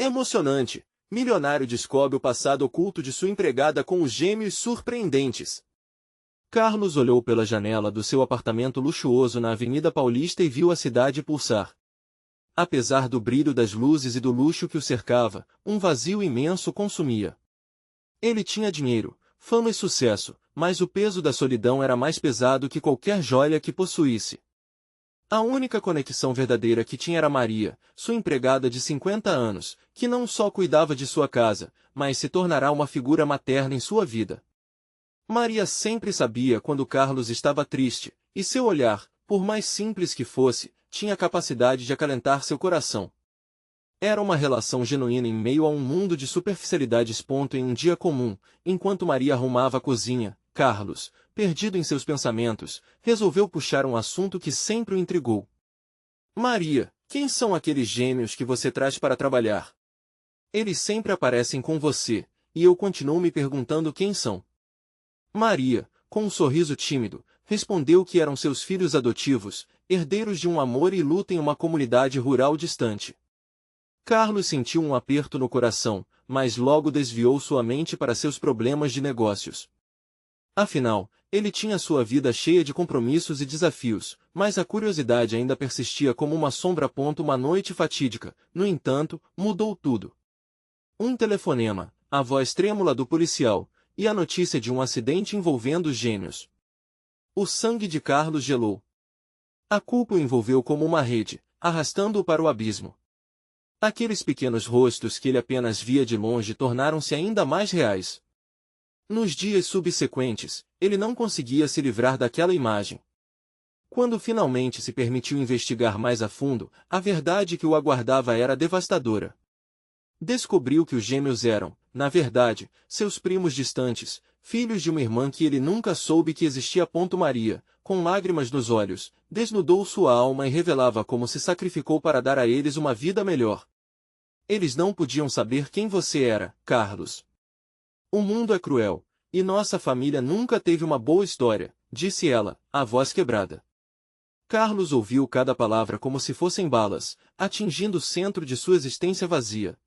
Emocionante. Milionário descobre o passado oculto de sua empregada com os gêmeos surpreendentes. Carlos olhou pela janela do seu apartamento luxuoso na Avenida Paulista e viu a cidade pulsar. Apesar do brilho das luzes e do luxo que o cercava, um vazio imenso consumia. Ele tinha dinheiro, fama e sucesso, mas o peso da solidão era mais pesado que qualquer joia que possuísse. A única conexão verdadeira que tinha era Maria, sua empregada de 50 anos, que não só cuidava de sua casa, mas se tornará uma figura materna em sua vida. Maria sempre sabia quando Carlos estava triste, e seu olhar, por mais simples que fosse, tinha a capacidade de acalentar seu coração. Era uma relação genuína em meio a um mundo de superficialidades. Em um dia comum, enquanto Maria arrumava a cozinha, Carlos, perdido em seus pensamentos, resolveu puxar um assunto que sempre o intrigou. Maria, quem são aqueles gêmeos que você traz para trabalhar? Eles sempre aparecem com você, e eu continuo me perguntando quem são. Maria, com um sorriso tímido, respondeu que eram seus filhos adotivos, herdeiros de um amor e luta em uma comunidade rural distante. Carlos sentiu um aperto no coração, mas logo desviou sua mente para seus problemas de negócios. Afinal, ele tinha sua vida cheia de compromissos e desafios, mas a curiosidade ainda persistia como uma sombra. Uma noite fatídica, no entanto, mudou tudo. Um telefonema, a voz trêmula do policial, e a notícia de um acidente envolvendo os gêmeos. O sangue de Carlos gelou. A culpa o envolveu como uma rede, arrastando-o para o abismo. Aqueles pequenos rostos que ele apenas via de longe tornaram-se ainda mais reais. Nos dias subsequentes, ele não conseguia se livrar daquela imagem. Quando finalmente se permitiu investigar mais a fundo, a verdade que o aguardava era devastadora. Descobriu que os gêmeos eram, na verdade, seus primos distantes, filhos de uma irmã que ele nunca soube que existia. Maria, com lágrimas nos olhos, desnudou sua alma e revelava como se sacrificou para dar a eles uma vida melhor. Eles não podiam saber quem você era, Carlos. O mundo é cruel, e nossa família nunca teve uma boa história, disse ela, a voz quebrada. Carlos ouviu cada palavra como se fossem balas, atingindo o centro de sua existência vazia.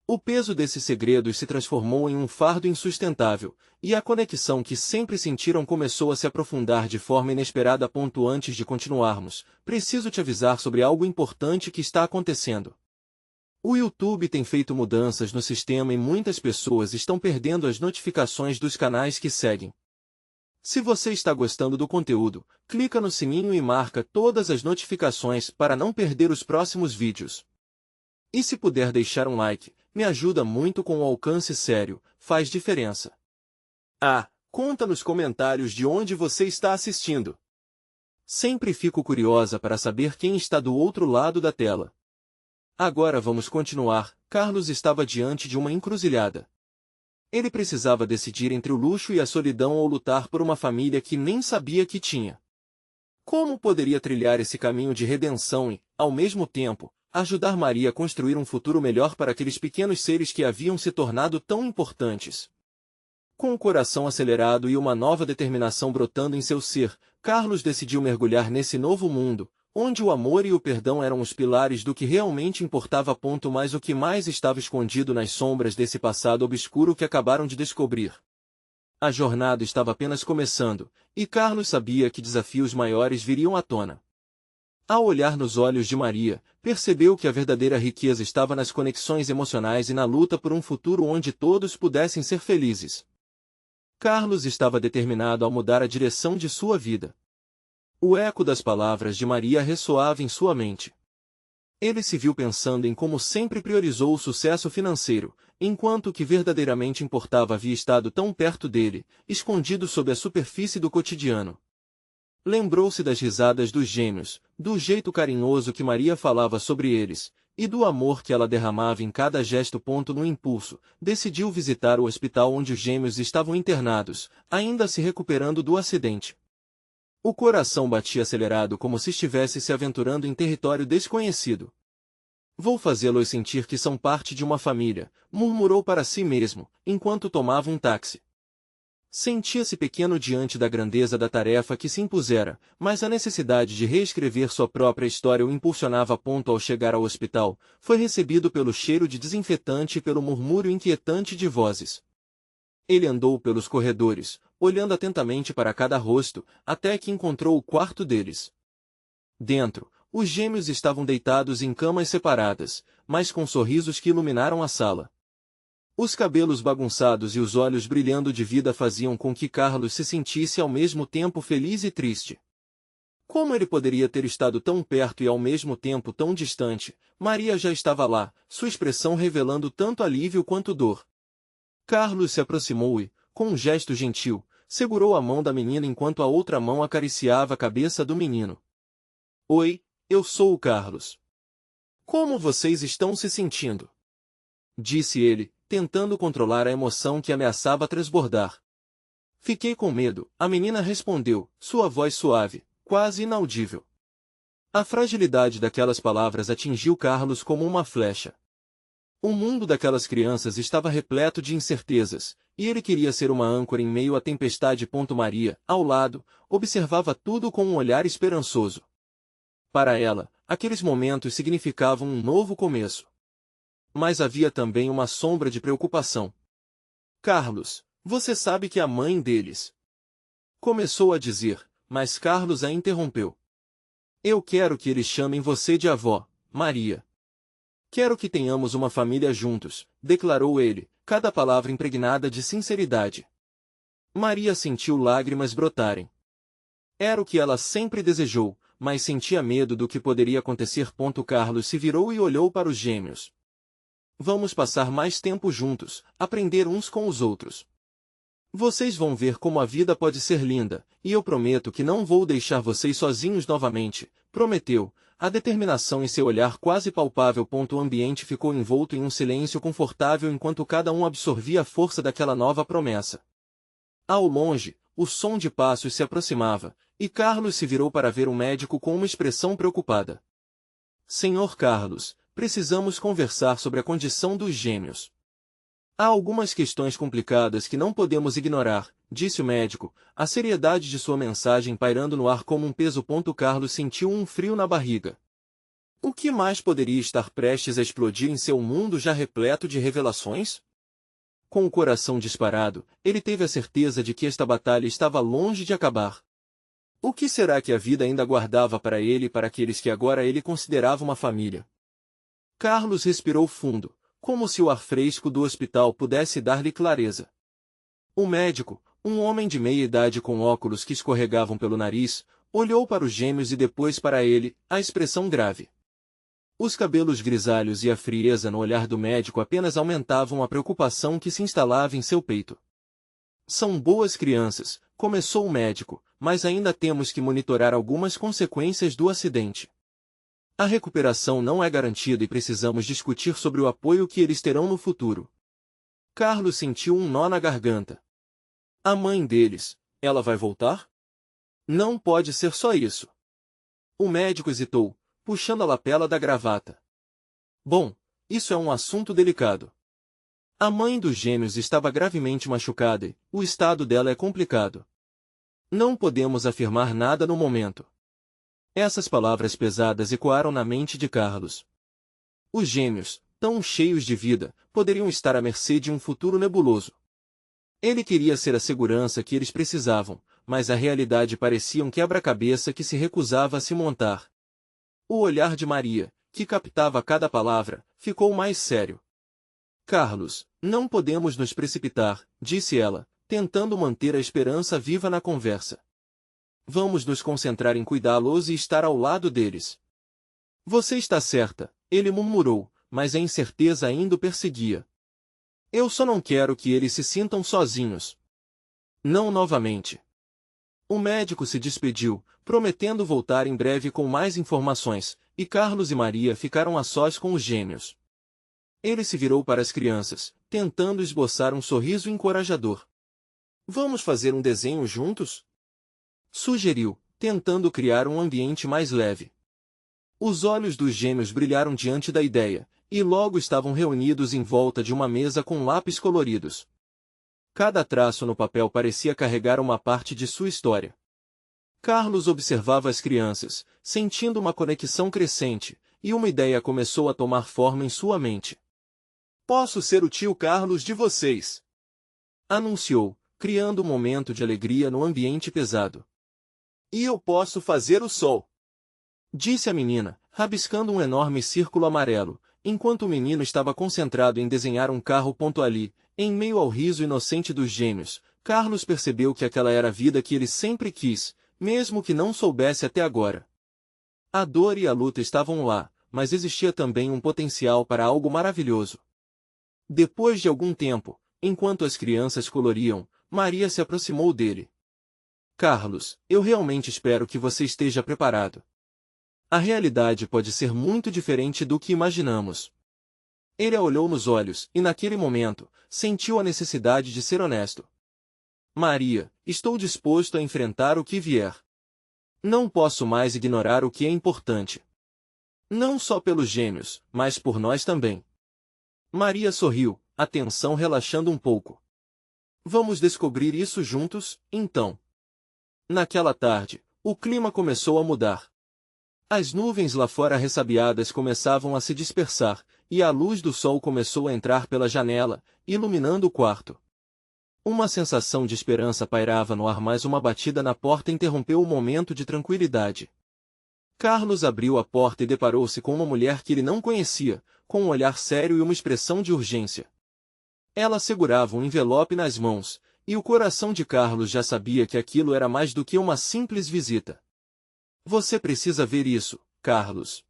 O peso desses segredos se transformou em um fardo insustentável, e a conexão que sempre sentiram começou a se aprofundar de forma inesperada. Antes de continuarmos, preciso te avisar sobre algo importante que está acontecendo. O YouTube tem feito mudanças no sistema e muitas pessoas estão perdendo as notificações dos canais que seguem. Se você está gostando do conteúdo, clica no sininho e marca todas as notificações para não perder os próximos vídeos. E se puder deixar um like, me ajuda muito com o alcance. Sério, faz diferença. Conta nos comentários de onde você está assistindo. Sempre fico curiosa para saber quem está do outro lado da tela. Agora vamos continuar. Carlos estava diante de uma encruzilhada. Ele precisava decidir entre o luxo e a solidão ou lutar por uma família que nem sabia que tinha. Como poderia trilhar esse caminho de redenção e, ao mesmo tempo, ajudar Maria a construir um futuro melhor para aqueles pequenos seres que haviam se tornado tão importantes? Com o coração acelerado e uma nova determinação brotando em seu ser, Carlos decidiu mergulhar nesse novo mundo, onde o amor e o perdão eram os pilares do que realmente importava. Mas o que mais estava escondido nas sombras desse passado obscuro que acabaram de descobrir? A jornada estava apenas começando, e Carlos sabia que desafios maiores viriam à tona. Ao olhar nos olhos de Maria, percebeu que a verdadeira riqueza estava nas conexões emocionais e na luta por um futuro onde todos pudessem ser felizes. Carlos estava determinado a mudar a direção de sua vida. O eco das palavras de Maria ressoava em sua mente. Ele se viu pensando em como sempre priorizou o sucesso financeiro, enquanto o que verdadeiramente importava havia estado tão perto dele, escondido sob a superfície do cotidiano. Lembrou-se das risadas dos gêmeos, do jeito carinhoso que Maria falava sobre eles, e do amor que ela derramava em cada gesto. No impulso, decidiu visitar o hospital onde os gêmeos estavam internados, ainda se recuperando do acidente. O coração batia acelerado como se estivesse se aventurando em território desconhecido. Vou fazê-los sentir que são parte de uma família, murmurou para si mesmo, enquanto tomava um táxi. Sentia-se pequeno diante da grandeza da tarefa que se impusera, mas a necessidade de reescrever sua própria história o impulsionava. Ao chegar ao hospital, foi recebido pelo cheiro de desinfetante e pelo murmúrio inquietante de vozes. Ele andou pelos corredores, olhando atentamente para cada rosto, até que encontrou o quarto deles. Dentro, os gêmeos estavam deitados em camas separadas, mas com sorrisos que iluminaram a sala. Os cabelos bagunçados e os olhos brilhando de vida faziam com que Carlos se sentisse ao mesmo tempo feliz e triste. Como ele poderia ter estado tão perto e ao mesmo tempo tão distante? Maria já estava lá, sua expressão revelando tanto alívio quanto dor. Carlos se aproximou e, com um gesto gentil, segurou a mão da menina enquanto a outra mão acariciava a cabeça do menino. Oi, eu sou o Carlos. Como vocês estão se sentindo? Disse ele, tentando controlar a emoção que ameaçava transbordar. Fiquei com medo, a menina respondeu, sua voz suave, quase inaudível. A fragilidade daquelas palavras atingiu Carlos como uma flecha. O mundo daquelas crianças estava repleto de incertezas, e ele queria ser uma âncora em meio à tempestade. Maria, ao lado, observava tudo com um olhar esperançoso. Para ela, aqueles momentos significavam um novo começo. Mas havia também uma sombra de preocupação. Carlos, você sabe que a mãe deles... Começou a dizer, mas Carlos a interrompeu. Eu quero que eles chamem você de avó, Maria. Quero que tenhamos uma família juntos, declarou ele, cada palavra impregnada de sinceridade. Maria sentiu lágrimas brotarem. Era o que ela sempre desejou, mas sentia medo do que poderia acontecer. Carlos se virou e olhou para os gêmeos. Vamos passar mais tempo juntos, aprender uns com os outros. Vocês vão ver como a vida pode ser linda, e eu prometo que não vou deixar vocês sozinhos novamente, prometeu, a determinação em seu olhar quase palpável. O ambiente ficou envolto em um silêncio confortável enquanto cada um absorvia a força daquela nova promessa. Ao longe, o som de passos se aproximava, e Carlos se virou para ver o médico com uma expressão preocupada. Senhor Carlos, precisamos conversar sobre a condição dos gêmeos. Há algumas questões complicadas que não podemos ignorar, disse o médico, a seriedade de sua mensagem pairando no ar como um peso. Carlos sentiu um frio na barriga. O que mais poderia estar prestes a explodir em seu mundo já repleto de revelações? Com o coração disparado, ele teve a certeza de que esta batalha estava longe de acabar. O que será que a vida ainda guardava para ele e para aqueles que agora ele considerava uma família? Carlos respirou fundo, como se o ar fresco do hospital pudesse dar-lhe clareza. O médico, um homem de meia idade com óculos que escorregavam pelo nariz, olhou para os gêmeos e depois para ele, a expressão grave. Os cabelos grisalhos e a frieza no olhar do médico apenas aumentavam a preocupação que se instalava em seu peito. São boas crianças, começou o médico, mas ainda temos que monitorar algumas consequências do acidente. A recuperação não é garantida e precisamos discutir sobre o apoio que eles terão no futuro. Carlos sentiu um nó na garganta. A mãe deles, ela vai voltar? Não pode ser só isso. O médico hesitou, puxando a lapela da gravata. Bom, isso é um assunto delicado. A mãe dos gêmeos estava gravemente machucada e o estado dela é complicado. Não podemos afirmar nada no momento. Essas palavras pesadas ecoaram na mente de Carlos. Os gêmeos, tão cheios de vida, poderiam estar à mercê de um futuro nebuloso. Ele queria ser a segurança que eles precisavam, mas a realidade parecia um quebra-cabeça que se recusava a se montar. O olhar de Maria, que captava cada palavra, ficou mais sério. Carlos, não podemos nos precipitar, disse ela, tentando manter a esperança viva na conversa. Vamos nos concentrar em cuidá-los e estar ao lado deles. Você está certa, ele murmurou, mas a incerteza ainda o perseguia. Eu só não quero que eles se sintam sozinhos. Não novamente. O médico se despediu, prometendo voltar em breve com mais informações, e Carlos e Maria ficaram a sós com os gêmeos. Ele se virou para as crianças, tentando esboçar um sorriso encorajador. Vamos fazer um desenho juntos? Sugeriu, tentando criar um ambiente mais leve. Os olhos dos gêmeos brilharam diante da ideia, e logo estavam reunidos em volta de uma mesa com lápis coloridos. Cada traço no papel parecia carregar uma parte de sua história. Carlos observava as crianças, sentindo uma conexão crescente, e uma ideia começou a tomar forma em sua mente. Posso ser o tio Carlos de vocês, anunciou, criando um momento de alegria no ambiente pesado. E eu posso fazer o sol, disse a menina, rabiscando um enorme círculo amarelo, enquanto o menino estava concentrado em desenhar um carro. Ali, em meio ao riso inocente dos gêmeos, Carlos percebeu que aquela era a vida que ele sempre quis, mesmo que não soubesse até agora. A dor e a luta estavam lá, mas existia também um potencial para algo maravilhoso. Depois de algum tempo, enquanto as crianças coloriam, Maria se aproximou dele. Carlos, eu realmente espero que você esteja preparado. A realidade pode ser muito diferente do que imaginamos. Ele a olhou nos olhos, e naquele momento, sentiu a necessidade de ser honesto. Maria, estou disposto a enfrentar o que vier. Não posso mais ignorar o que é importante. Não só pelos gêmeos, mas por nós também. Maria sorriu, a tensão relaxando um pouco. Vamos descobrir isso juntos, então. Naquela tarde, o clima começou a mudar. As nuvens lá fora ressabiadas começavam a se dispersar, e a luz do sol começou a entrar pela janela, iluminando o quarto. Uma sensação de esperança pairava no ar, mas uma batida na porta interrompeu o momento de tranquilidade. Carlos abriu a porta e deparou-se com uma mulher que ele não conhecia, com um olhar sério e uma expressão de urgência. Ela segurava um envelope nas mãos, e o coração de Carlos já sabia que aquilo era mais do que uma simples visita. Você precisa ver isso, Carlos.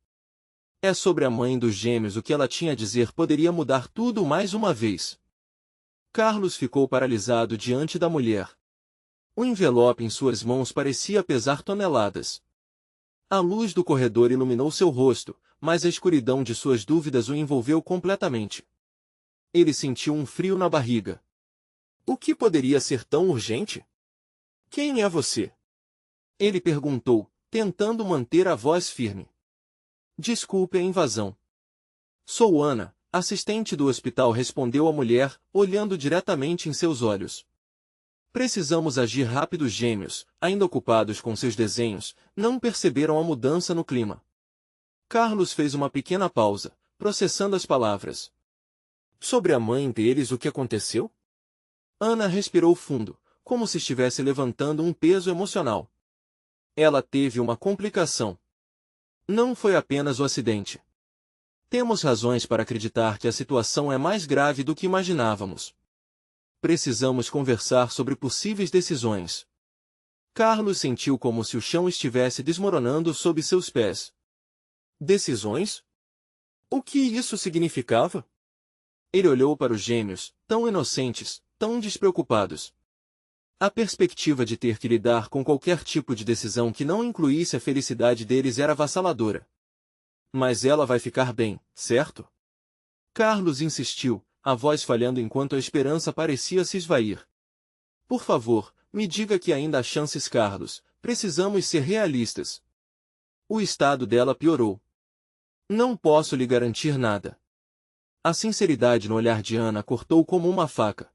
É sobre a mãe dos gêmeos. O que ela tinha a dizer poderia mudar tudo mais uma vez. Carlos ficou paralisado diante da mulher. O envelope em suas mãos parecia pesar toneladas. A luz do corredor iluminou seu rosto, mas a escuridão de suas dúvidas o envolveu completamente. Ele sentiu um frio na barriga. O que poderia ser tão urgente? Quem é você? Ele perguntou, tentando manter a voz firme. Desculpe a invasão. Sou Ana, assistente do hospital, respondeu a mulher, olhando diretamente em seus olhos. Precisamos agir rápido. Os gêmeos, ainda ocupados com seus desenhos, não perceberam a mudança no clima. Carlos fez uma pequena pausa, processando as palavras. Sobre a mãe deles, o que aconteceu? Ana respirou fundo, como se estivesse levantando um peso emocional. Ela teve uma complicação. Não foi apenas o acidente. Temos razões para acreditar que a situação é mais grave do que imaginávamos. Precisamos conversar sobre possíveis decisões. Carlos sentiu como se o chão estivesse desmoronando sob seus pés. Decisões? O que isso significava? Ele olhou para os gêmeos, tão inocentes, tão despreocupados. A perspectiva de ter que lidar com qualquer tipo de decisão que não incluísse a felicidade deles era avassaladora. Mas ela vai ficar bem, certo? Carlos insistiu, a voz falhando enquanto a esperança parecia se esvair. Por favor, me diga que ainda há chances, Carlos. Precisamos ser realistas. O estado dela piorou. Não posso lhe garantir nada. A sinceridade no olhar de Ana cortou como uma faca.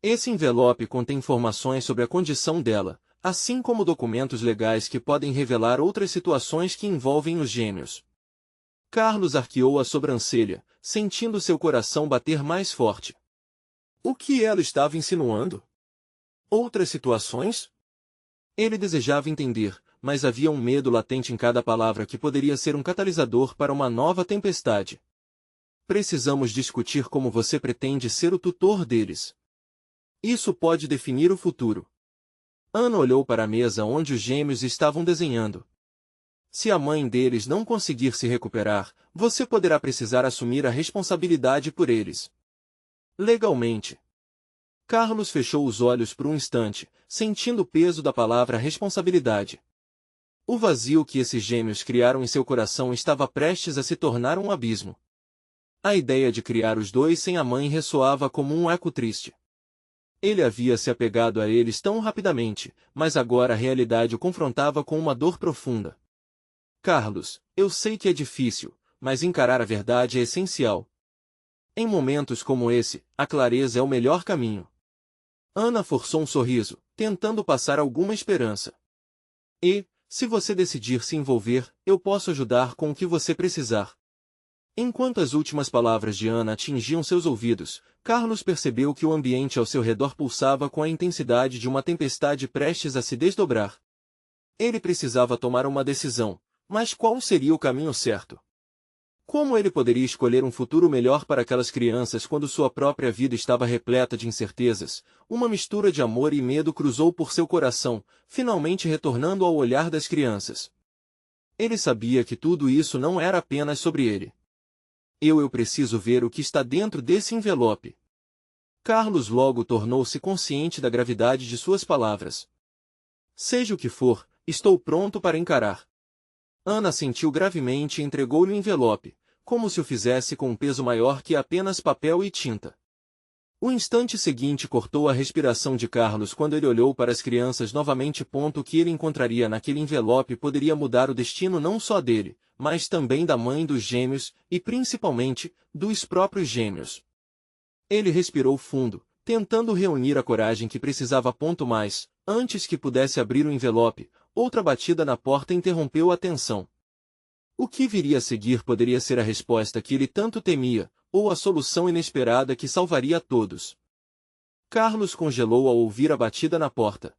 Esse envelope contém informações sobre a condição dela, assim como documentos legais que podem revelar outras situações que envolvem os gêmeos. Carlos arqueou a sobrancelha, sentindo seu coração bater mais forte. O que ela estava insinuando? Outras situações? Ele desejava entender, mas havia um medo latente em cada palavra que poderia ser um catalisador para uma nova tempestade. Precisamos discutir como você pretende ser o tutor deles. Isso pode definir o futuro. Ana olhou para a mesa onde os gêmeos estavam desenhando. Se a mãe deles não conseguir se recuperar, você poderá precisar assumir a responsabilidade por eles. Legalmente. Carlos fechou os olhos por um instante, sentindo o peso da palavra responsabilidade. O vazio que esses gêmeos criaram em seu coração estava prestes a se tornar um abismo. A ideia de criar os dois sem a mãe ressoava como um eco triste. Ele havia se apegado a eles tão rapidamente, mas agora a realidade o confrontava com uma dor profunda. Carlos, eu sei que é difícil, mas encarar a verdade é essencial. Em momentos como esse, a clareza é o melhor caminho. Ana forçou um sorriso, tentando passar alguma esperança. E, se você decidir se envolver, eu posso ajudar com o que você precisar. Enquanto as últimas palavras de Ana atingiam seus ouvidos, Carlos percebeu que o ambiente ao seu redor pulsava com a intensidade de uma tempestade prestes a se desdobrar. Ele precisava tomar uma decisão, mas qual seria o caminho certo? Como ele poderia escolher um futuro melhor para aquelas crianças quando sua própria vida estava repleta de incertezas? Uma mistura de amor e medo cruzou por seu coração, finalmente retornando ao olhar das crianças. Ele sabia que tudo isso não era apenas sobre ele. Eu preciso ver o que está dentro desse envelope. Carlos logo tornou-se consciente da gravidade de suas palavras. Seja o que for, estou pronto para encarar. Ana sentiu gravemente e entregou-lhe o envelope, como se o fizesse com um peso maior que apenas papel e tinta. O instante seguinte cortou a respiração de Carlos quando ele olhou para as crianças novamente. O que ele encontraria naquele envelope poderia mudar o destino não só dele, mas também da mãe dos gêmeos, e principalmente, dos próprios gêmeos. Ele respirou fundo, tentando reunir a coragem que precisava. Mas, antes que pudesse abrir o envelope, outra batida na porta interrompeu a tensão. O que viria a seguir poderia ser a resposta que ele tanto temia, ou a solução inesperada que salvaria todos. Carlos congelou ao ouvir a batida na porta.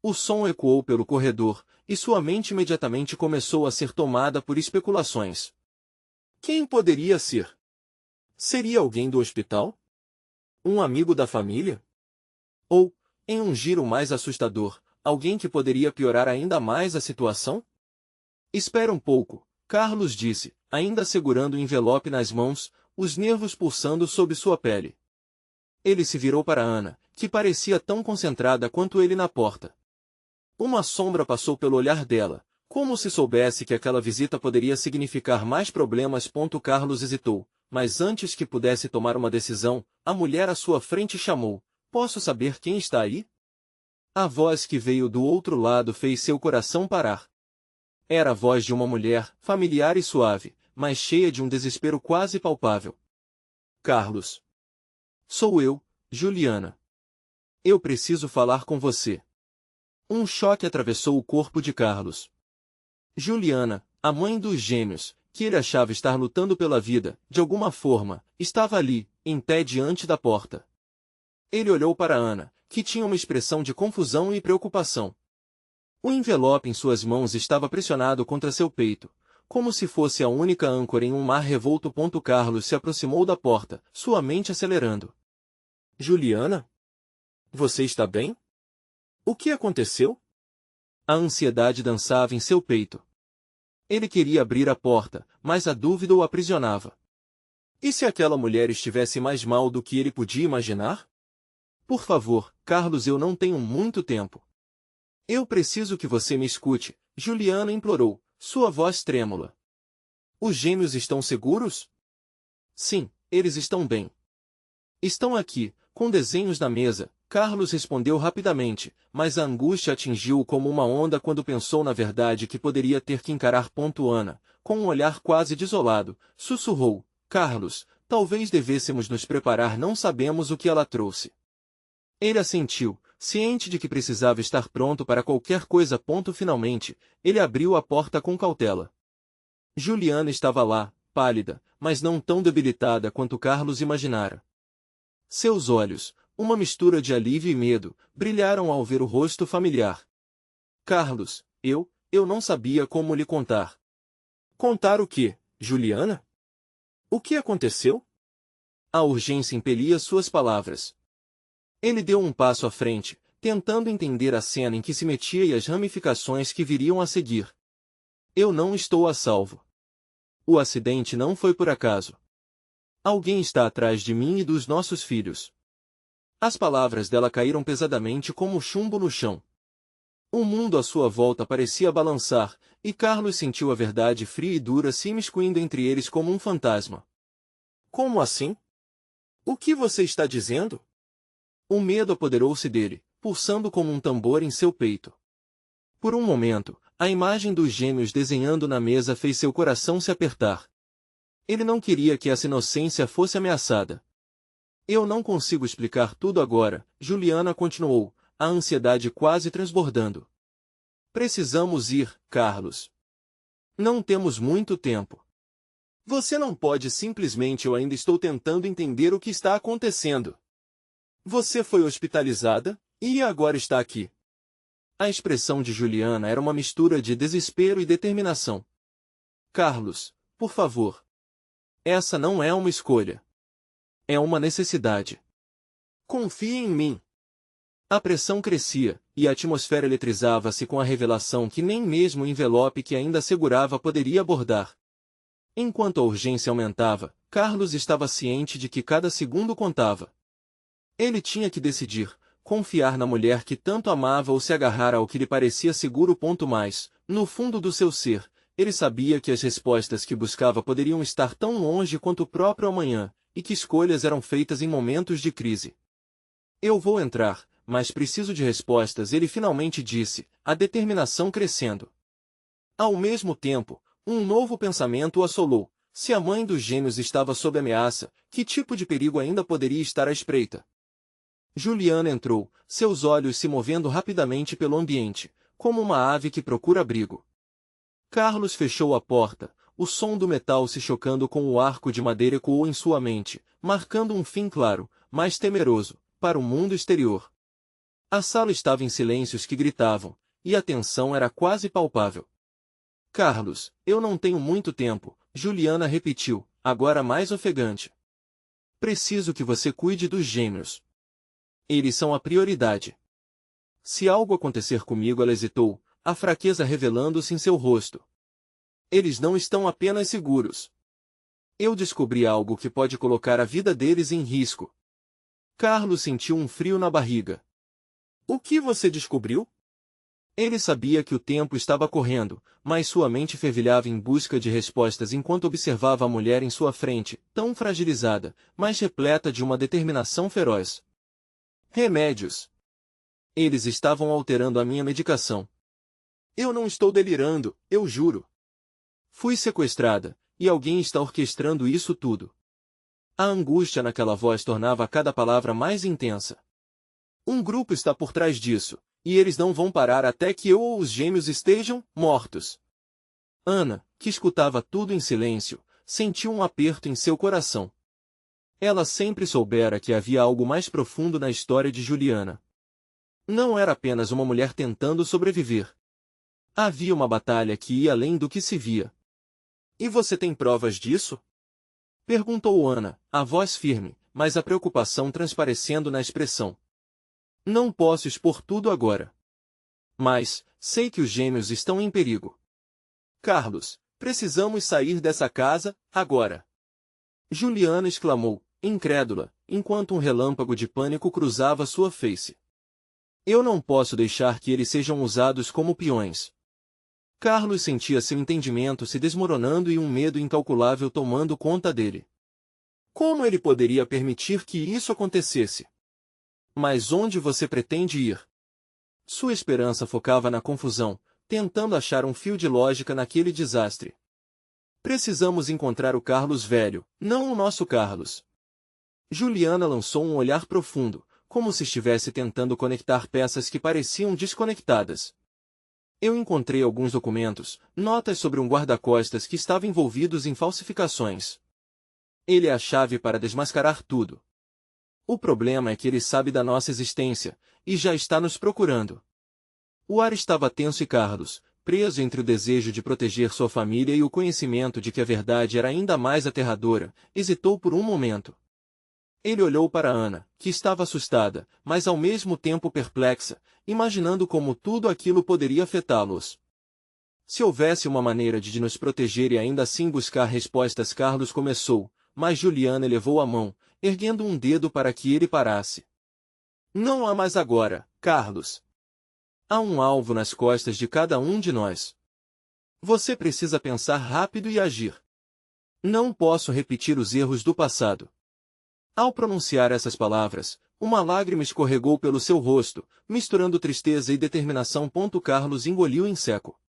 O som ecoou pelo corredor, e sua mente imediatamente começou a ser tomada por especulações. Quem poderia ser? Seria alguém do hospital? Um amigo da família? Ou, em um giro mais assustador, alguém que poderia piorar ainda mais a situação? Espera um pouco, Carlos disse, ainda segurando o envelope nas mãos, os nervos pulsando sob sua pele. Ele se virou para Ana, que parecia tão concentrada quanto ele na porta. Uma sombra passou pelo olhar dela, como se soubesse que aquela visita poderia significar mais problemas. Carlos hesitou, mas antes que pudesse tomar uma decisão, a mulher à sua frente chamou: "Posso saber quem está aí?" A voz que veio do outro lado fez seu coração parar. Era a voz de uma mulher, familiar e suave, mas cheia de um desespero quase palpável. Carlos. Sou eu, Juliana. Eu preciso falar com você. Um choque atravessou o corpo de Carlos. Juliana, a mãe dos gêmeos, que ele achava estar lutando pela vida, de alguma forma, estava ali, em pé diante da porta. Ele olhou para Ana, que tinha uma expressão de confusão e preocupação. O envelope em suas mãos estava pressionado contra seu peito, como se fosse a única âncora em um mar revolto. Carlos se aproximou da porta, sua mente acelerando. Juliana? Você está bem? O que aconteceu? A ansiedade dançava em seu peito. Ele queria abrir a porta, mas a dúvida o aprisionava. E se aquela mulher estivesse mais mal do que ele podia imaginar? Por favor, Carlos, eu não tenho muito tempo. Eu preciso que você me escute, Juliana implorou, sua voz trêmula. Os gêmeos estão seguros? Sim, eles estão bem. Estão aqui, com desenhos na mesa, Carlos respondeu rapidamente, mas a angústia atingiu-o como uma onda quando pensou na verdade que poderia ter que encarar. Ana, com um olhar quase desolado, sussurrou: Carlos, talvez devêssemos nos preparar, não sabemos o que ela trouxe. Ele assentiu, ciente de que precisava estar pronto para qualquer coisa. Finalmente, ele abriu a porta com cautela. Juliana estava lá, pálida, mas não tão debilitada quanto Carlos imaginara. Seus olhos, uma mistura de alívio e medo, brilharam ao ver o rosto familiar. Carlos, eu não sabia como lhe contar. Contar o quê, Juliana? O que aconteceu? A urgência impelia suas palavras. Ele deu um passo à frente, tentando entender a cena em que se metia e as ramificações que viriam a seguir. Eu não estou a salvo. O acidente não foi por acaso. Alguém está atrás de mim e dos nossos filhos. As palavras dela caíram pesadamente como chumbo no chão. O mundo à sua volta parecia balançar, e Carlos sentiu a verdade fria e dura se imiscuindo entre eles como um fantasma. Como assim? O que você está dizendo? O medo apoderou-se dele, pulsando como um tambor em seu peito. Por um momento, a imagem dos gêmeos desenhando na mesa fez seu coração se apertar. Ele não queria que essa inocência fosse ameaçada. Eu não consigo explicar tudo agora, Juliana continuou, a ansiedade quase transbordando. Precisamos ir, Carlos. Não temos muito tempo. Você não pode simplesmente eu ainda estou tentando entender o que está acontecendo. Você foi hospitalizada, e agora está aqui. A expressão de Juliana era uma mistura de desespero e determinação. Carlos, por favor. Essa não é uma escolha. É uma necessidade. Confie em mim. A pressão crescia, e a atmosfera eletrizava-se com a revelação que nem mesmo o envelope que ainda segurava poderia abordar. Enquanto a urgência aumentava, Carlos estava ciente de que cada segundo contava. Ele tinha que decidir, confiar na mulher que tanto amava ou se agarrar ao que lhe parecia seguro. Mais, no fundo do seu ser, ele sabia que as respostas que buscava poderiam estar tão longe quanto o próprio amanhã, e que escolhas eram feitas em momentos de crise. Eu vou entrar, mas preciso de respostas, ele finalmente disse, a determinação crescendo. Ao mesmo tempo, um novo pensamento o assolou. Se a mãe dos gêmeos estava sob ameaça, que tipo de perigo ainda poderia estar à espreita? Juliana entrou, seus olhos se movendo rapidamente pelo ambiente, como uma ave que procura abrigo. Carlos fechou a porta, o som do metal se chocando com o arco de madeira ecoou em sua mente, marcando um fim claro, mas temeroso, para o mundo exterior. A sala estava em silêncios que gritavam, e a tensão era quase palpável. Carlos, eu não tenho muito tempo, Juliana repetiu, agora mais ofegante. Preciso que você cuide dos gêmeos. Eles são a prioridade. Se algo acontecer comigo, ela hesitou, a fraqueza revelando-se em seu rosto. Eles não estão apenas seguros. Eu descobri algo que pode colocar a vida deles em risco. Carlos sentiu um frio na barriga. O que você descobriu? Ele sabia que o tempo estava correndo, mas sua mente fervilhava em busca de respostas enquanto observava a mulher em sua frente, tão fragilizada, mas repleta de uma determinação feroz. Remédios. Eles estavam alterando a minha medicação. Eu não estou delirando, eu juro. Fui sequestrada, e alguém está orquestrando isso tudo. A angústia naquela voz tornava cada palavra mais intensa. Um grupo está por trás disso, e eles não vão parar até que eu ou os gêmeos estejam mortos. Ana, que escutava tudo em silêncio, sentiu um aperto em seu coração. Ela sempre soubera que havia algo mais profundo na história de Juliana. Não era apenas uma mulher tentando sobreviver. Havia uma batalha que ia além do que se via. E você tem provas disso? Perguntou Ana, a voz firme, mas a preocupação transparecendo na expressão. Não posso expor tudo agora. Mas, sei que os gêmeos estão em perigo. Carlos, precisamos sair dessa casa, agora. Juliana exclamou, incrédula, enquanto um relâmpago de pânico cruzava sua face. Eu não posso deixar que eles sejam usados como peões. Carlos sentia seu entendimento se desmoronando e um medo incalculável tomando conta dele. Como ele poderia permitir que isso acontecesse? Mas onde você pretende ir? Sua esperança focava na confusão, tentando achar um fio de lógica naquele desastre. Precisamos encontrar o Carlos velho, não o nosso Carlos. Juliana lançou um olhar profundo, como se estivesse tentando conectar peças que pareciam desconectadas. Eu encontrei alguns documentos, notas sobre um guarda-costas que estava envolvido em falsificações. Ele é a chave para desmascarar tudo. O problema é que ele sabe da nossa existência, e já está nos procurando. O ar estava tenso e Carlos, preso entre o desejo de proteger sua família e o conhecimento de que a verdade era ainda mais aterradora, hesitou por um momento. Ele olhou para Ana, que estava assustada, mas ao mesmo tempo perplexa, imaginando como tudo aquilo poderia afetá-los. Se houvesse uma maneira de nos proteger e ainda assim buscar respostas, Carlos começou, mas Juliana elevou a mão, erguendo um dedo para que ele parasse. Não há mais agora, Carlos. Há um alvo nas costas de cada um de nós. Você precisa pensar rápido e agir. Não posso repetir os erros do passado. Ao pronunciar essas palavras, uma lágrima escorregou pelo seu rosto, misturando tristeza e determinação. Carlos engoliu em seco.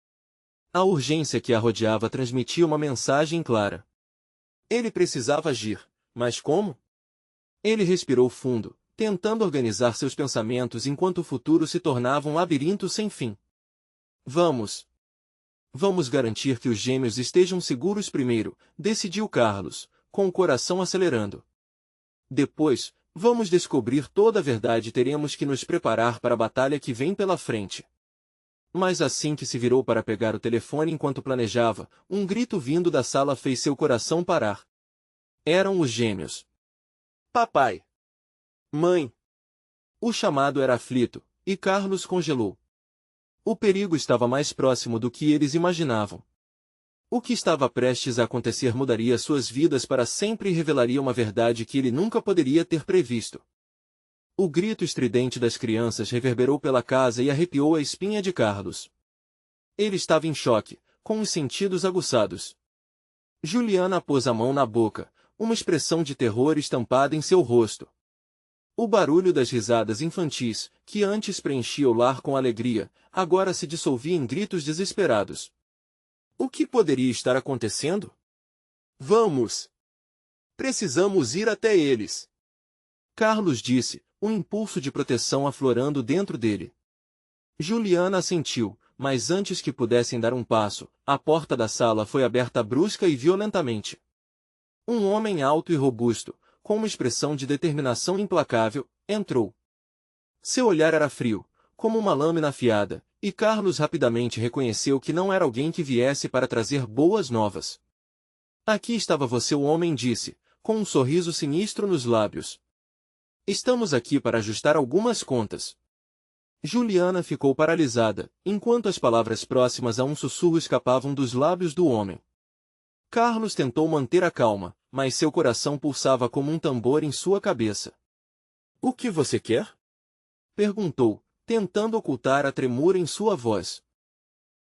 A urgência que a rodeava transmitia uma mensagem clara. Ele precisava agir, mas como? Ele respirou fundo, tentando organizar seus pensamentos enquanto o futuro se tornava um labirinto sem fim. Vamos garantir que os gêmeos estejam seguros primeiro, decidiu Carlos, com o coração acelerando. Depois, vamos descobrir toda a verdade e teremos que nos preparar para a batalha que vem pela frente. Mas assim que se virou para pegar o telefone enquanto planejava, um grito vindo da sala fez seu coração parar. Eram os gêmeos. Papai! Mãe! O chamado era aflito, e Carlos congelou. O perigo estava mais próximo do que eles imaginavam. O que estava prestes a acontecer mudaria suas vidas para sempre e revelaria uma verdade que ele nunca poderia ter previsto. O grito estridente das crianças reverberou pela casa e arrepiou a espinha de Carlos. Ele estava em choque, com os sentidos aguçados. Juliana pôs a mão na boca, uma expressão de terror estampada em seu rosto. O barulho das risadas infantis, que antes preenchia o lar com alegria, agora se dissolvia em gritos desesperados. O que poderia estar acontecendo? Vamos! Precisamos ir até eles! Carlos disse, um impulso de proteção aflorando dentro dele. Juliana assentiu, mas antes que pudessem dar um passo, a porta da sala foi aberta brusca e violentamente. Um homem alto e robusto, com uma expressão de determinação implacável, entrou. Seu olhar era frio, como uma lâmina afiada, e Carlos rapidamente reconheceu que não era alguém que viesse para trazer boas novas. Aqui estava você, o homem disse, com um sorriso sinistro nos lábios. Estamos aqui para ajustar algumas contas. Juliana ficou paralisada, enquanto as palavras próximas a um sussurro escapavam dos lábios do homem. Carlos tentou manter a calma, mas seu coração pulsava como um tambor em sua cabeça. O que você quer? Perguntou, tentando ocultar a tremura em sua voz.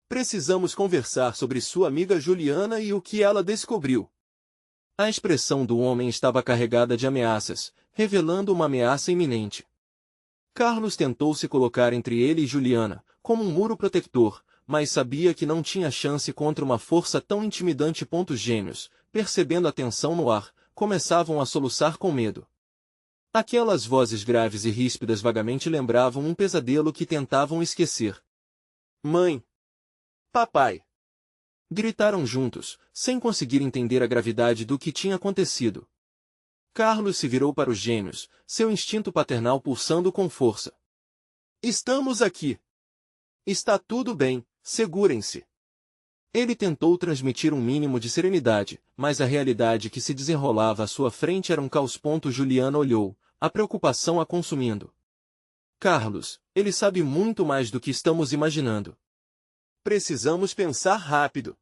Precisamos conversar sobre sua amiga Juliana e o que ela descobriu. A expressão do homem estava carregada de ameaças, revelando uma ameaça iminente. Carlos tentou se colocar entre ele e Juliana, como um muro protetor, mas sabia que não tinha chance contra uma força tão intimidante. Gêmeos, percebendo a tensão no ar, começavam a soluçar com medo. Aquelas vozes graves e ríspidas vagamente lembravam um pesadelo que tentavam esquecer. Mãe! Papai! Gritaram juntos, sem conseguir entender a gravidade do que tinha acontecido. Carlos se virou para os gêmeos, seu instinto paternal pulsando com força. Estamos aqui! Está tudo bem, segurem-se! Ele tentou transmitir um mínimo de serenidade, mas a realidade que se desenrolava à sua frente era um caos. Juliana olhou, a preocupação a consumindo. Carlos, ele sabe muito mais do que estamos imaginando. Precisamos pensar rápido.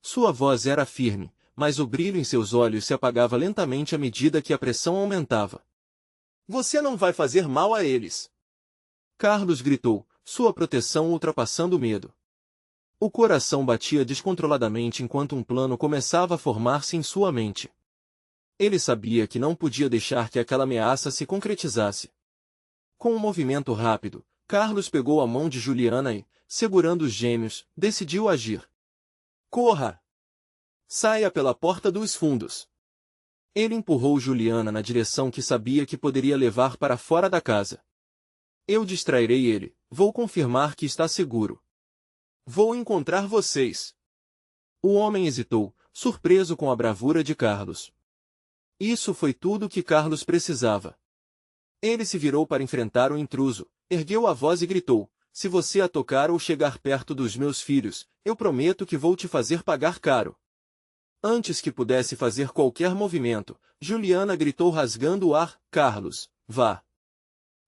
Sua voz era firme, mas o brilho em seus olhos se apagava lentamente à medida que a pressão aumentava. Você não vai fazer mal a eles! Carlos gritou, sua proteção ultrapassando o medo. O coração batia descontroladamente enquanto um plano começava a formar-se em sua mente. Ele sabia que não podia deixar que aquela ameaça se concretizasse. Com um movimento rápido, Carlos pegou a mão de Juliana e, segurando os gêmeos, decidiu agir. Corra! Saia pela porta dos fundos! Ele empurrou Juliana na direção que sabia que poderia levar para fora da casa. Eu distrairei ele, vou confirmar que está seguro. Vou encontrar vocês. O homem hesitou, surpreso com a bravura de Carlos. Isso foi tudo o que Carlos precisava. Ele se virou para enfrentar o intruso, ergueu a voz e gritou, se você a tocar ou chegar perto dos meus filhos, eu prometo que vou te fazer pagar caro. Antes que pudesse fazer qualquer movimento, Juliana gritou rasgando o ar, Carlos, vá.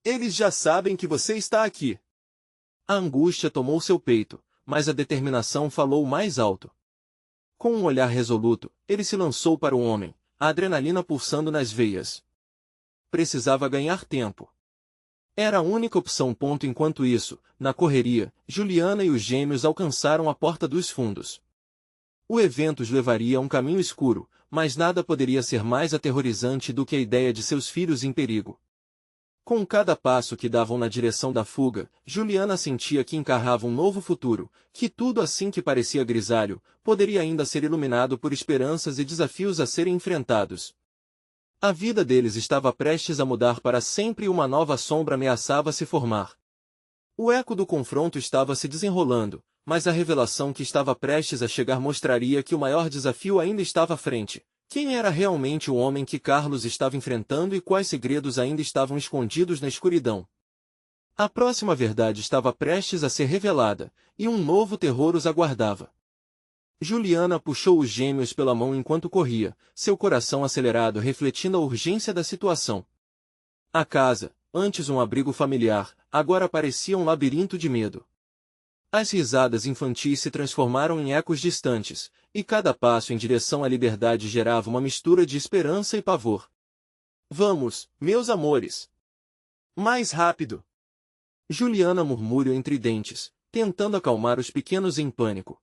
Eles já sabem que você está aqui. A angústia tomou seu peito, mas a determinação falou mais alto. Com um olhar resoluto, ele se lançou para o homem, a adrenalina pulsando nas veias. Precisava ganhar tempo. Era a única opção. Enquanto isso, na correria, Juliana e os gêmeos alcançaram a porta dos fundos. O evento os levaria a um caminho escuro, mas nada poderia ser mais aterrorizante do que a ideia de seus filhos em perigo. Com cada passo que davam na direção da fuga, Juliana sentia que encarava um novo futuro, que tudo assim que parecia grisalho, poderia ainda ser iluminado por esperanças e desafios a serem enfrentados. A vida deles estava prestes a mudar para sempre e uma nova sombra ameaçava se formar. O eco do confronto estava se desenrolando, mas a revelação que estava prestes a chegar mostraria que o maior desafio ainda estava à frente. Quem era realmente o homem que Carlos estava enfrentando e quais segredos ainda estavam escondidos na escuridão? A próxima verdade estava prestes a ser revelada, e um novo terror os aguardava. Juliana puxou os gêmeos pela mão enquanto corria, seu coração acelerado refletindo a urgência da situação. A casa, antes um abrigo familiar, agora parecia um labirinto de medo. As risadas infantis se transformaram em ecos distantes, e cada passo em direção à liberdade gerava uma mistura de esperança e pavor. Vamos, meus amores! Mais rápido! Juliana murmurou entre dentes, tentando acalmar os pequenos em pânico.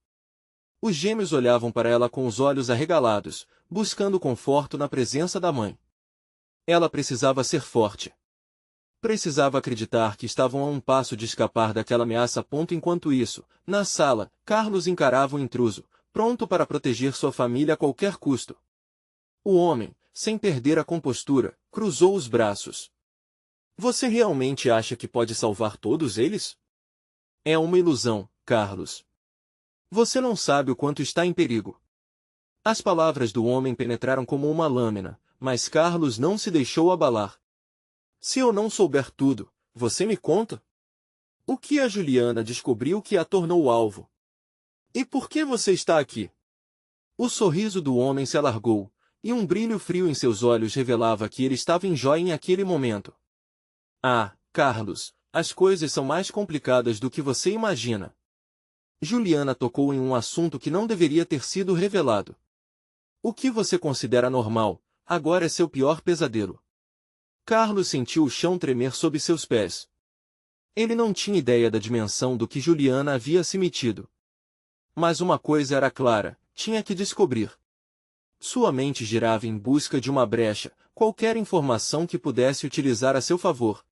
Os gêmeos olhavam para ela com os olhos arregalados, buscando conforto na presença da mãe. Ela precisava ser forte. Precisava acreditar que estavam a um passo de escapar daquela ameaça. Enquanto isso, na sala, Carlos encarava o intruso, pronto para proteger sua família a qualquer custo. O homem, sem perder a compostura, cruzou os braços. Você realmente acha que pode salvar todos eles? É uma ilusão, Carlos. Você não sabe o quanto está em perigo. As palavras do homem penetraram como uma lâmina, mas Carlos não se deixou abalar. Se eu não souber tudo, você me conta? O que a Juliana descobriu que a tornou alvo? E por que você está aqui? O sorriso do homem se alargou, e um brilho frio em seus olhos revelava que ele estava em joia naquele momento. Ah, Carlos, as coisas são mais complicadas do que você imagina. Juliana tocou em um assunto que não deveria ter sido revelado. O que você considera normal, agora é seu pior pesadelo. Carlos sentiu o chão tremer sob seus pés. Ele não tinha ideia da dimensão do que Juliana havia se metido. Mas uma coisa era clara, tinha que descobrir. Sua mente girava em busca de uma brecha, qualquer informação que pudesse utilizar a seu favor.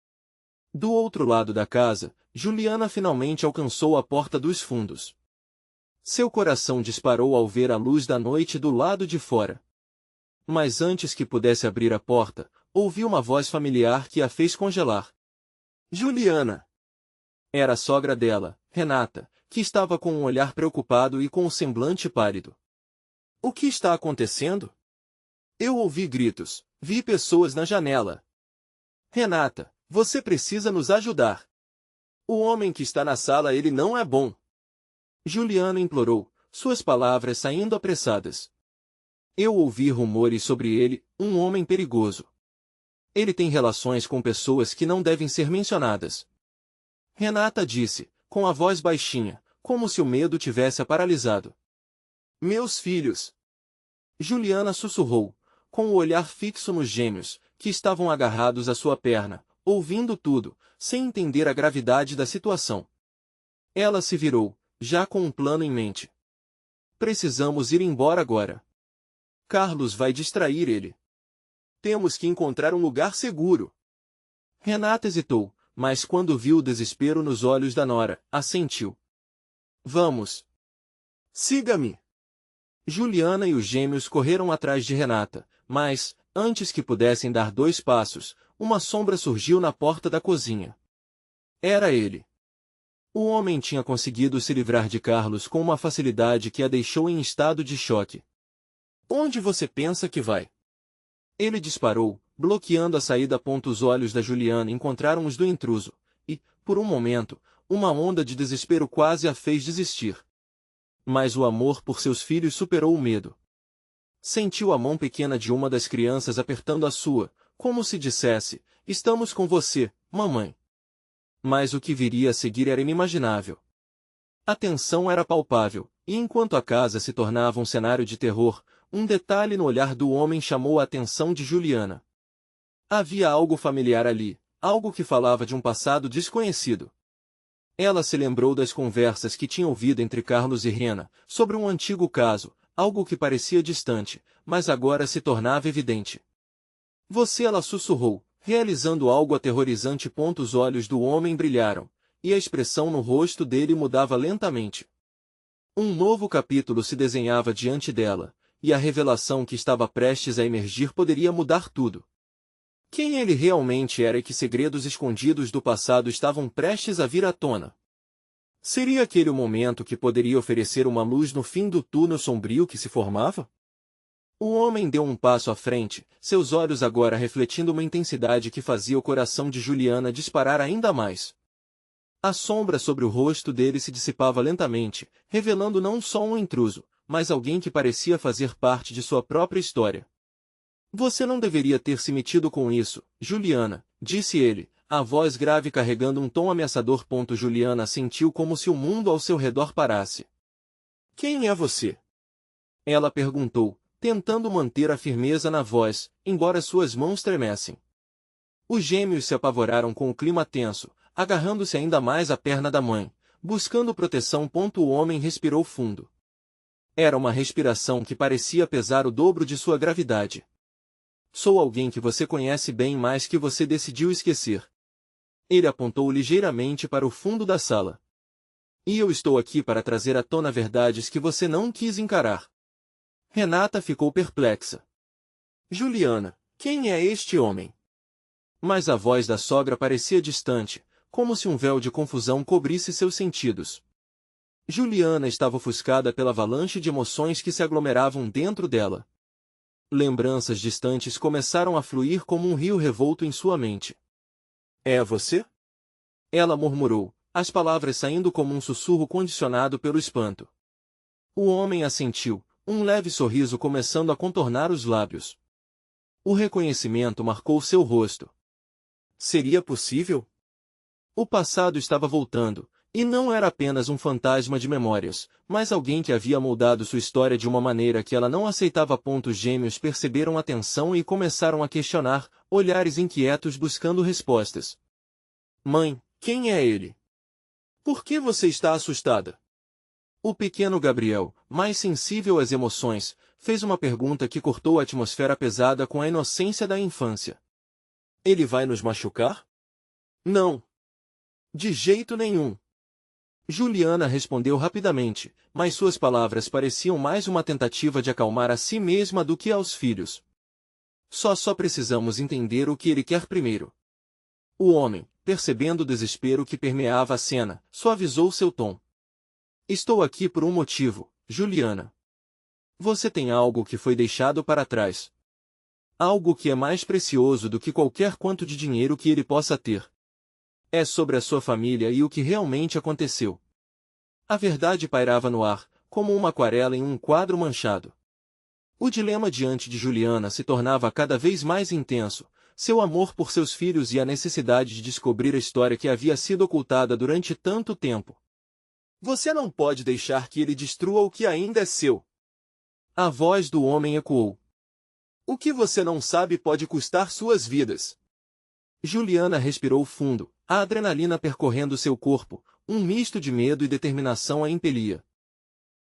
Do outro lado da casa, Juliana finalmente alcançou a porta dos fundos. Seu coração disparou ao ver a luz da noite do lado de fora. Mas antes que pudesse abrir a porta, ouviu uma voz familiar que a fez congelar. Juliana! Era a sogra dela, Renata, que estava com um olhar preocupado e com o semblante pálido. O que está acontecendo? Eu ouvi gritos, vi pessoas na janela. Renata, você precisa nos ajudar. O homem que está na sala, ele não é bom. Juliana implorou, suas palavras saindo apressadas. Eu ouvi rumores sobre ele, um homem perigoso. Ele tem relações com pessoas que não devem ser mencionadas. Renata disse, com a voz baixinha, como se o medo tivesse a paralisado. Meus filhos! Juliana sussurrou, com o olhar fixo nos gêmeos, que estavam agarrados à sua perna, ouvindo tudo, sem entender a gravidade da situação. Ela se virou, já com um plano em mente. Precisamos ir embora agora. Carlos vai distrair ele. Temos que encontrar um lugar seguro. Renata hesitou, mas quando viu o desespero nos olhos da nora, assentiu. Vamos. Siga-me. Juliana e os gêmeos correram atrás de Renata, mas, antes que pudessem dar 2 passos, uma sombra surgiu na porta da cozinha. Era ele. O homem tinha conseguido se livrar de Carlos com uma facilidade que a deixou em estado de choque. Onde você pensa que vai? Ele disparou, bloqueando a saída. Os olhos da Juliana encontraram os do intruso, e, por um momento, uma onda de desespero quase a fez desistir. Mas o amor por seus filhos superou o medo. Sentiu a mão pequena de uma das crianças apertando a sua, como se dissesse, estamos com você, mamãe. Mas o que viria a seguir era inimaginável. A tensão era palpável, e enquanto a casa se tornava um cenário de terror, um detalhe no olhar do homem chamou a atenção de Juliana. Havia algo familiar ali, algo que falava de um passado desconhecido. Ela se lembrou das conversas que tinha ouvido entre Carlos e Rena, sobre um antigo caso, algo que parecia distante, mas agora se tornava evidente. Você, ela sussurrou, realizando algo aterrorizante. Os olhos do homem brilharam, e a expressão no rosto dele mudava lentamente. Um novo capítulo se desenhava diante dela, e a revelação que estava prestes a emergir poderia mudar tudo. Quem ele realmente era e que segredos escondidos do passado estavam prestes a vir à tona? Seria aquele o momento que poderia oferecer uma luz no fim do túnel sombrio que se formava? O homem deu um passo à frente, seus olhos agora refletindo uma intensidade que fazia o coração de Juliana disparar ainda mais. A sombra sobre o rosto dele se dissipava lentamente, revelando não só um intruso, mas alguém que parecia fazer parte de sua própria história. Você não deveria ter se metido com isso, Juliana, disse ele, a voz grave carregando um tom ameaçador. Juliana sentiu como se o mundo ao seu redor parasse. Quem é você? Ela perguntou, tentando manter a firmeza na voz, embora suas mãos tremessem. Os gêmeos se apavoraram com o clima tenso, agarrando-se ainda mais à perna da mãe, buscando proteção. O homem respirou fundo. Era uma respiração que parecia pesar o dobro de sua gravidade. Sou alguém que você conhece bem, mas que você decidiu esquecer. Ele apontou ligeiramente para o fundo da sala. E eu estou aqui para trazer à tona verdades que você não quis encarar. Renata ficou perplexa. Juliana, quem é este homem? Mas a voz da sogra parecia distante, como se um véu de confusão cobrisse seus sentidos. Juliana estava ofuscada pela avalanche de emoções que se aglomeravam dentro dela. Lembranças distantes começaram a fluir como um rio revolto em sua mente. É você? Ela murmurou, as palavras saindo como um sussurro condicionado pelo espanto. O homem assentiu, um leve sorriso começando a contornar os lábios. O reconhecimento marcou seu rosto. Seria possível? O passado estava voltando, e não era apenas um fantasma de memórias, mas alguém que havia moldado sua história de uma maneira que ela não aceitava. Os gêmeos perceberam a tensão e começaram a questionar, olhares inquietos buscando respostas. Mãe, quem é ele? Por que você está assustada? O pequeno Gabriel, mais sensível às emoções, fez uma pergunta que cortou a atmosfera pesada com a inocência da infância. Ele vai nos machucar? Não. De jeito nenhum. Juliana respondeu rapidamente, mas suas palavras pareciam mais uma tentativa de acalmar a si mesma do que aos filhos. Só precisamos entender o que ele quer primeiro. O homem, percebendo o desespero que permeava a cena, suavizou seu tom. Estou aqui por um motivo, Juliana. Você tem algo que foi deixado para trás. Algo que é mais precioso do que qualquer quanto de dinheiro que ele possa ter. É sobre a sua família e o que realmente aconteceu. A verdade pairava no ar, como uma aquarela em um quadro manchado. O dilema diante de Juliana se tornava cada vez mais intenso, seu amor por seus filhos e a necessidade de descobrir a história que havia sido ocultada durante tanto tempo. Você não pode deixar que ele destrua o que ainda é seu. A voz do homem ecoou. O que você não sabe pode custar suas vidas. Juliana respirou fundo, a adrenalina percorrendo seu corpo, um misto de medo e determinação a impelia.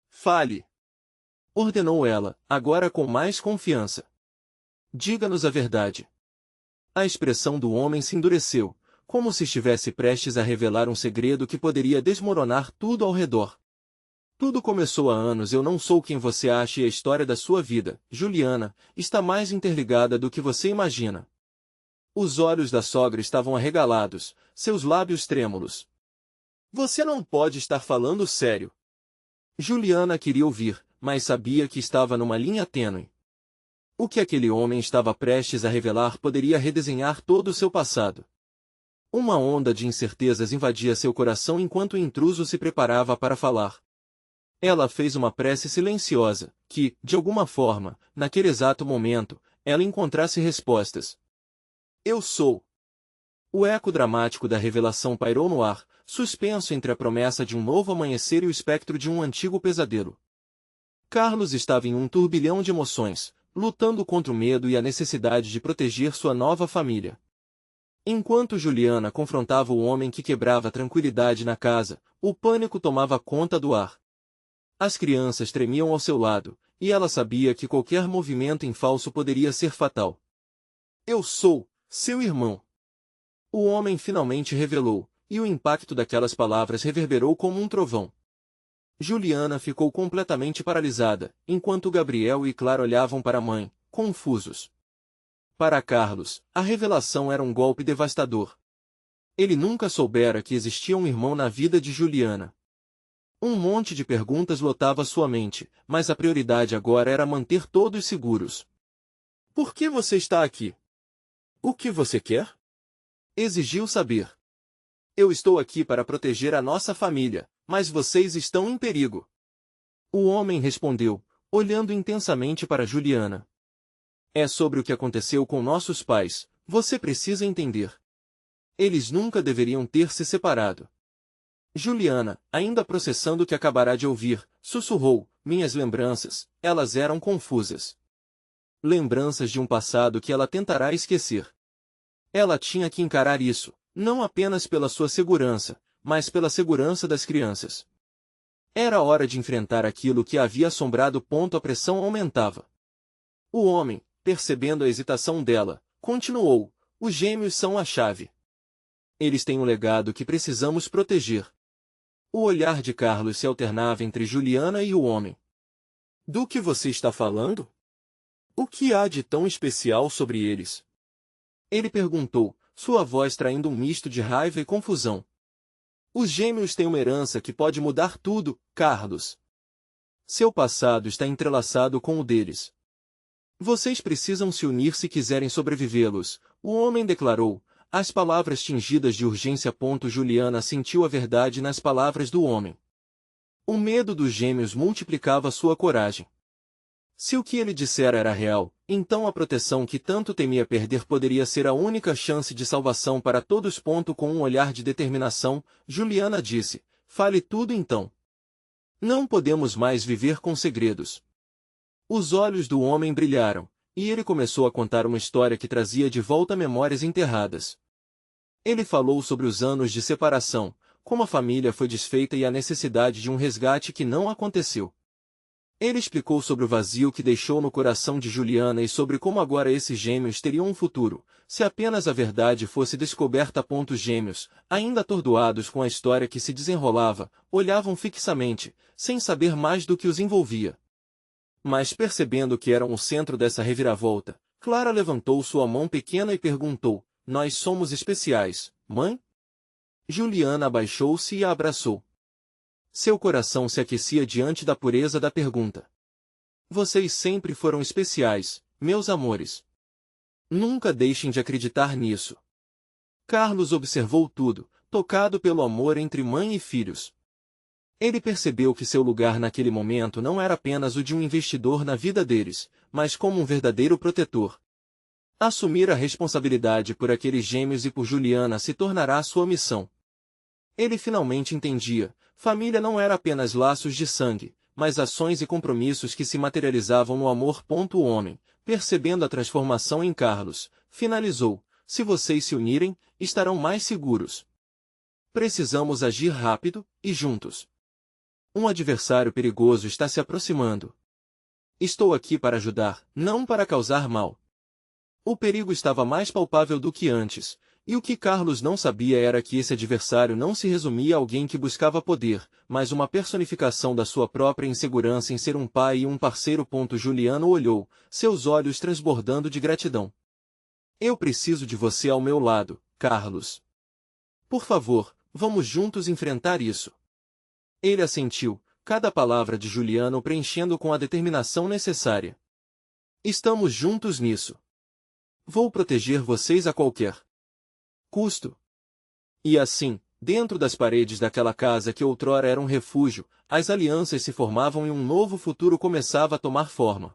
Fale! Ordenou ela, agora com mais confiança. Diga-nos a verdade. A expressão do homem se endureceu, como se estivesse prestes a revelar um segredo que poderia desmoronar tudo ao redor. Tudo começou há anos. Eu não sou quem você acha e a história da sua vida, Juliana, está mais interligada do que você imagina. Os olhos da sogra estavam arregalados, seus lábios trêmulos. Você não pode estar falando sério. Juliana queria ouvir, mas sabia que estava numa linha tênue. O que aquele homem estava prestes a revelar poderia redesenhar todo o seu passado. Uma onda de incertezas invadia seu coração enquanto o intruso se preparava para falar. Ela fez uma prece silenciosa, que, de alguma forma, naquele exato momento, ela encontrasse respostas. Eu sou. O eco dramático da revelação pairou no ar, suspenso entre a promessa de um novo amanhecer e o espectro de um antigo pesadelo. Carlos estava em um turbilhão de emoções, lutando contra o medo e a necessidade de proteger sua nova família. Enquanto Juliana confrontava o homem que quebrava a tranquilidade na casa, o pânico tomava conta do ar. As crianças tremiam ao seu lado, e ela sabia que qualquer movimento em falso poderia ser fatal. Eu sou seu irmão. O homem finalmente revelou, e o impacto daquelas palavras reverberou como um trovão. Juliana ficou completamente paralisada, enquanto Gabriel e Clara olhavam para a mãe, confusos. Para Carlos, a revelação era um golpe devastador. Ele nunca soubera que existia um irmão na vida de Juliana. Um monte de perguntas lotava sua mente, mas a prioridade agora era manter todos seguros. Por que você está aqui? O que você quer? Exigiu saber. Eu estou aqui para proteger a nossa família, mas vocês estão em perigo. O homem respondeu, olhando intensamente para Juliana. É sobre o que aconteceu com nossos pais, você precisa entender. Eles nunca deveriam ter se separado. Juliana, ainda processando o que acabará de ouvir, sussurrou, minhas lembranças, elas eram confusas. Lembranças de um passado que ela tentará esquecer. Ela tinha que encarar isso, não apenas pela sua segurança, mas pela segurança das crianças. Era hora de enfrentar aquilo que a havia assombrado. A pressão aumentava. O homem, percebendo a hesitação dela, continuou, os gêmeos são a chave. Eles têm um legado que precisamos proteger. O olhar de Carlos se alternava entre Juliana e o homem. Do que você está falando? O que há de tão especial sobre eles? Ele perguntou, sua voz traindo um misto de raiva e confusão. Os gêmeos têm uma herança que pode mudar tudo, Carlos. Seu passado está entrelaçado com o deles. Vocês precisam se unir se quiserem sobrevivê-los, o homem declarou, as palavras tingidas de urgência. Juliana sentiu a verdade nas palavras do homem. O medo dos gêmeos multiplicava sua coragem. Se o que ele dissera era real, então a proteção que tanto temia perder poderia ser a única chance de salvação para todos. Com um olhar de determinação, Juliana disse, fale tudo então. Não podemos mais viver com segredos. Os olhos do homem brilharam, e ele começou a contar uma história que trazia de volta memórias enterradas. Ele falou sobre os anos de separação, como a família foi desfeita e a necessidade de um resgate que não aconteceu. Ele explicou sobre o vazio que deixou no coração de Juliana e sobre como agora esses gêmeos teriam um futuro, se apenas a verdade fosse descoberta. Os gêmeos, ainda atordoados com a história que se desenrolava, olhavam fixamente, sem saber mais do que os envolvia. Mas percebendo que eram o centro dessa reviravolta, Clara levantou sua mão pequena e perguntou, nós somos especiais, mãe? Juliana abaixou-se e a abraçou. Seu coração se aquecia diante da pureza da pergunta. Vocês sempre foram especiais, meus amores. Nunca deixem de acreditar nisso. Carlos observou tudo, tocado pelo amor entre mãe e filhos. Ele percebeu que seu lugar naquele momento não era apenas o de um investidor na vida deles, mas como um verdadeiro protetor. Assumir a responsabilidade por aqueles gêmeos e por Juliana se tornará sua missão. Ele finalmente entendia, família não era apenas laços de sangue, mas ações e compromissos que se materializavam no amor. O homem, percebendo a transformação em Carlos, finalizou, se vocês se unirem, estarão mais seguros. Precisamos agir rápido, e juntos. Um adversário perigoso está se aproximando. Estou aqui para ajudar, não para causar mal. O perigo estava mais palpável do que antes, e o que Carlos não sabia era que esse adversário não se resumia a alguém que buscava poder, mas uma personificação da sua própria insegurança em ser um pai e um parceiro. Juliano olhou, seus olhos transbordando de gratidão. Eu preciso de você ao meu lado, Carlos. Por favor, vamos juntos enfrentar isso. Ele assentiu, cada palavra de Juliano preenchendo com a determinação necessária. Estamos juntos nisso. Vou proteger vocês a qualquer custo. E assim, dentro das paredes daquela casa que outrora era um refúgio, as alianças se formavam e um novo futuro começava a tomar forma.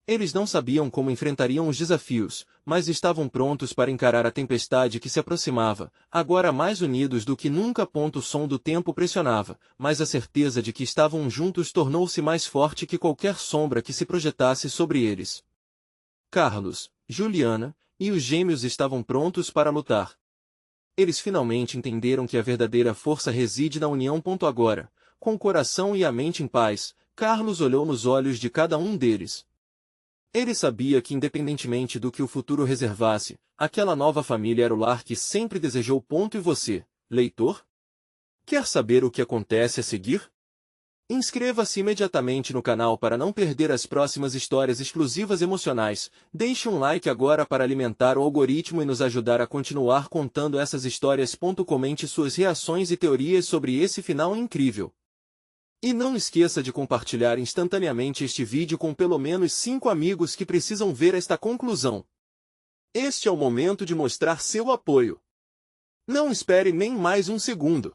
Eles não sabiam como enfrentariam os desafios, mas estavam prontos para encarar a tempestade que se aproximava, agora mais unidos do que nunca. O som do tempo pressionava, mas a certeza de que estavam juntos tornou-se mais forte que qualquer sombra que se projetasse sobre eles. Carlos, Juliana e os gêmeos estavam prontos para lutar. Eles finalmente entenderam que a verdadeira força reside na união. Agora, com o coração e a mente em paz, Carlos olhou nos olhos de cada um deles. Ele sabia que independentemente do que o futuro reservasse, aquela nova família era o lar que sempre desejou. E você, leitor? Quer saber o que acontece a seguir? Inscreva-se imediatamente no canal para não perder as próximas histórias exclusivas emocionais. Deixe um like agora para alimentar o algoritmo e nos ajudar a continuar contando essas histórias. Comente suas reações e teorias sobre esse final incrível. E não esqueça de compartilhar instantaneamente este vídeo com pelo menos 5 amigos que precisam ver esta conclusão. Este é o momento de mostrar seu apoio. Não espere nem mais um segundo.